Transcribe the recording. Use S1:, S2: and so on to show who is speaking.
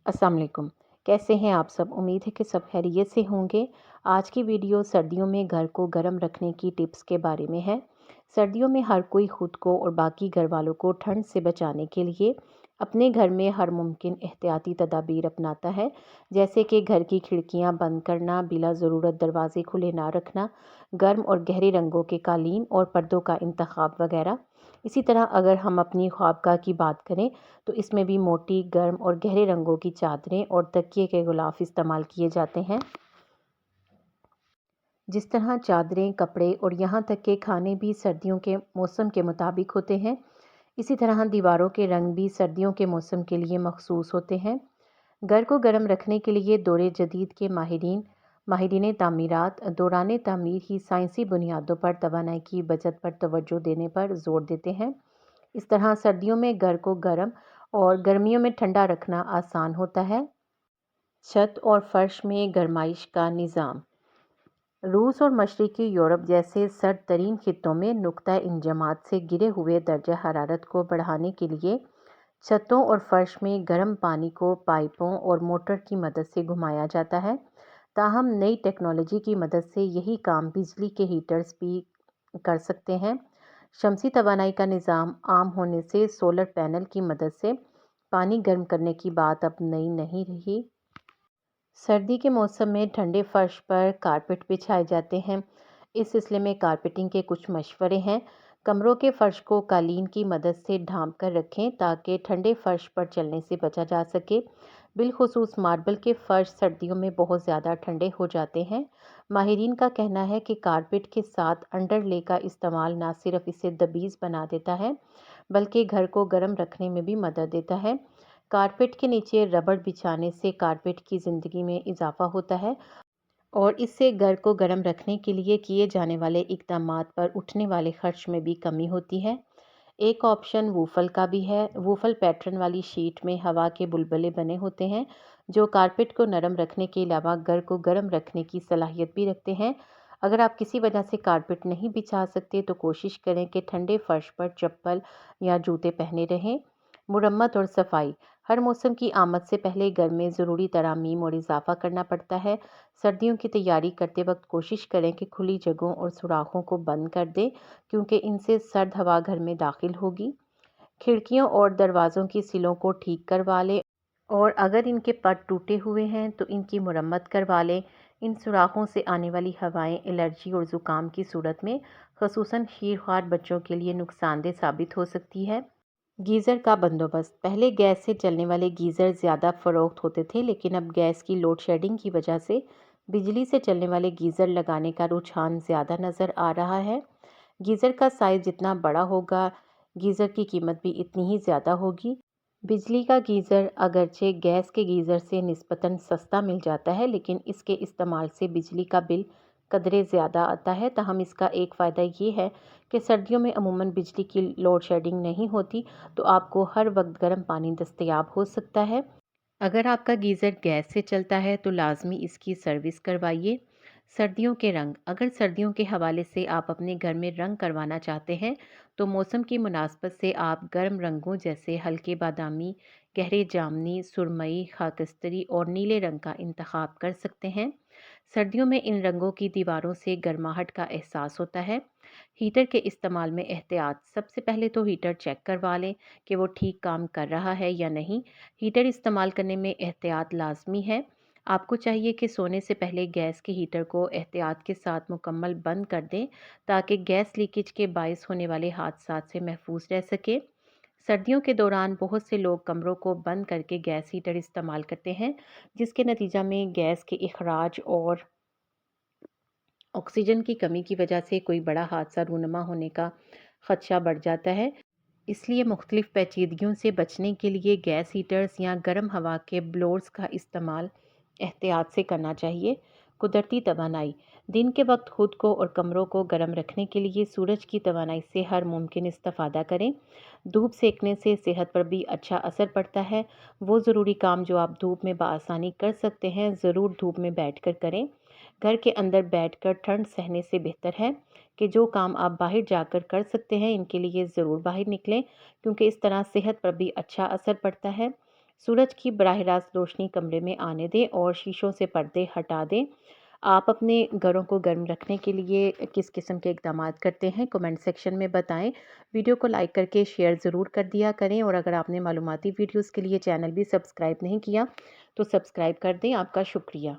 S1: अस्सलाम वालेकुम। कैसे हैं आप सब? उम्मीद है कि सब खैरियत से होंगे। आज की वीडियो सर्दियों में घर को गर्म रखने की टिप्स के बारे में है। सर्दियों में हर कोई खुद को और बाकी घर वालों को ठंड से बचाने के लिए अपने घर में हर मुमकिन एहतियाती तदाबीर अपनाता है, जैसे कि घर की खिड़कियां बंद करना, बिला ज़रूरत दरवाजे खुले ना रखना, गर्म और गहरे रंगों के कालीन और पर्दों का इंतखाब वगैरह। इसी तरह अगर हम अपनी ख्वाबगाह की बात करें तो इसमें भी मोटी, गर्म और गहरे रंगों की चादरें और तकिए के गिलाफ इस्तेमाल किए जाते हैं। जिस तरह चादरें, कपड़े और यहाँ तक के खाने भी सर्दियों के मौसम के मुताबिक होते हैं, इसी तरह दीवारों के रंग भी सर्दियों के मौसम के लिए मखसूस होते हैं। घर को गर्म रखने के लिए दौरे जदीद के माहिरीन तामीरात दौरान तामीर ही साइंसी बुनियादों पर तवानाई की बचत पर तवज्जो देने पर जोर देते हैं। इस तरह सर्दियों में घर को गर्म और गर्मियों में ठंडा रखना आसान होता है। छत और फर्श में गर्माइश का निज़ाम। रूस और मशरक़ी यूरोप जैसे सर्द तरीन खित्तों में नुक्ता इंजमात से गिरे हुए दर्जा हरारत को बढ़ाने के लिए छतों और फर्श में गर्म पानी को पाइपों और मोटर की मदद से घुमाया जाता है। ताहम नई टेक्नोलॉजी की मदद से यही काम बिजली के हीटर्स भी कर सकते हैं। शमसी तवानाई का निज़ाम आम होने से सोलर पैनल की मदद से पानी गर्म करने की बात अब नई नहीं रही। सर्दी के मौसम में ठंडे फर्श पर कारपेट बिछाए जाते हैं। इस सिलसिले में कारपेटिंग के कुछ मशवरे हैं। कमरों के फर्श को कालीन की मदद से ढांप कर रखें ताकि ठंडे फर्श पर चलने से बचा जा सके। बिलखुसूस मार्बल के फर्श सर्दियों में बहुत ज़्यादा ठंडे हो जाते हैं। माहिरीन का कहना है कि कारपेट के साथ अंडरले का इस्तेमाल न सिर्फ इसे दबीज़ बना देता है बल्कि घर को गर्म रखने में भी मदद देता है। कारपेट के नीचे रबड़ बिछाने से कारपेट की ज़िंदगी में इजाफा होता है और इससे घर को गर्म रखने के लिए किए जाने वाले इक़दामात पर उठने वाले खर्च में भी कमी होती है। एक ऑप्शन वूफल का भी है। वूफल पैटर्न वाली शीट में हवा के बुलबुले बने होते हैं जो कारपेट को नरम रखने के अलावा घर को गर्म रखने की सलाहियत भी रखते हैं। अगर आप किसी वजह से कारपेट नहीं बिछा सकते तो कोशिश करें कि ठंडे फर्श पर चप्पल या जूते पहने रहें। मुरम्मत और सफाई। हर मौसम की आमद से पहले घर में ज़रूरी तरामीम और इजाफा करना पड़ता है। सर्दियों की तैयारी करते वक्त कोशिश करें कि खुली जगहों और सुराखों को बंद कर दें क्योंकि इनसे सर्द हवा घर में दाखिल होगी। खिड़कियों और दरवाज़ों की सिलों को ठीक करवा लें और अगर इनके पट टूटे हुए हैं तो इनकी मुरम्मत करवा लें। इन सुराखों से आने वाली हवाएं एलर्जी और ज़ुकाम की सूरत में ख़ुसूसन शीरख्वार बच्चों के लिए नुकसानदेह साबित हो सकती है। गीज़र का बंदोबस्त। पहले गैस से चलने वाले गीज़र ज़्यादा फ़रोख्त होते थे, लेकिन अब गैस की लोड शेडिंग की वजह से बिजली से चलने वाले गीज़र लगाने का रुझान ज़्यादा नज़र आ रहा है। गीज़र का साइज़ जितना बड़ा होगा, गीज़र की कीमत भी इतनी ही ज़्यादा होगी। बिजली का गीज़र अगरचे गैस के गीज़र से निस्बतन सस्ता मिल जाता है, लेकिन इसके इस्तेमाल से बिजली का बिल कदरे ज़्यादा आता है। ताहम इसका एक फ़ायदा ये है कि सर्दियों में अमूमन बिजली की लोड शेडिंग नहीं होती, तो आपको हर वक्त गर्म पानी दस्तयाब हो सकता है। अगर आपका गीज़र गैस से चलता है तो लाजमी इसकी सर्विस करवाइए। सर्दियों के रंग। अगर सर्दियों के हवाले से आप अपने घर में रंग करवाना चाहते हैं तो मौसम की मुनासबत से आप गर्म रंगों जैसे हल्के बादामी, गहरे जामनी, सुरमई, खाकस्तरी और नीले रंग का इंतखाब कर सकते हैं। सर्दियों में इन रंगों की दीवारों से गर्माहट का एहसास होता है। हीटर के इस्तेमाल में एहतियात। सबसे पहले तो हीटर चेक करवा लें कि वो ठीक काम कर रहा है या नहीं। हीटर इस्तेमाल करने में एहतियात लाजमी है। आपको चाहिए कि सोने से पहले गैस के हीटर को एहतियात के साथ मुकम्मल बंद कर दें ताकि गैस लीकेज के बायस होने वाले हादसात से महफूज रह सके। सर्दियों के दौरान बहुत से लोग कमरों को बंद करके गैस हीटर इस्तेमाल करते हैं, जिसके नतीजा में गैस के अखराज और ऑक्सीजन की कमी की वजह से कोई बड़ा हादसा रूनमा होने का खदशा बढ़ जाता है। इसलिए मुख्तलिफ पेचीदगियों से बचने के लिए गैस हीटर्स या गर्म हवा के ब्लोअर्स का इस्तेमाल एहतियात से करना चाहिए। कुदरती तवानाई। दिन के वक्त खुद को और कमरों को गर्म रखने के लिए सूरज की तवानाई से हर मुमकिन इस्तेफादा करें। धूप सेकने से सेहत पर भी अच्छा असर पड़ता है। वो ज़रूरी काम जो आप धूप में बआसानी कर सकते हैं, ज़रूर धूप में बैठकर करें। घर के अंदर बैठकर ठंड सहने से बेहतर है कि जो काम आप बाहर जाकर कर सकते हैं, इनके लिए ज़रूर बाहर निकलें क्योंकि इस तरह सेहत पर भी अच्छा असर पड़ता है। سورج کی براہ راست روشنی کمرے میں آنے دیں اور شیشوں سے پردے ہٹا دیں۔ آپ اپنے گھروں کو گرم رکھنے کے لیے کس قسم کے اقدامات کرتے ہیں کمنٹ سیکشن میں بتائیں۔ ویڈیو کو لائک کر کے شیئر ضرور کر دیا کریں، اور اگر آپ نے معلوماتی ویڈیوز کے لیے چینل بھی سبسکرائب نہیں کیا تو سبسکرائب کر دیں۔ آپ کا شکریہ۔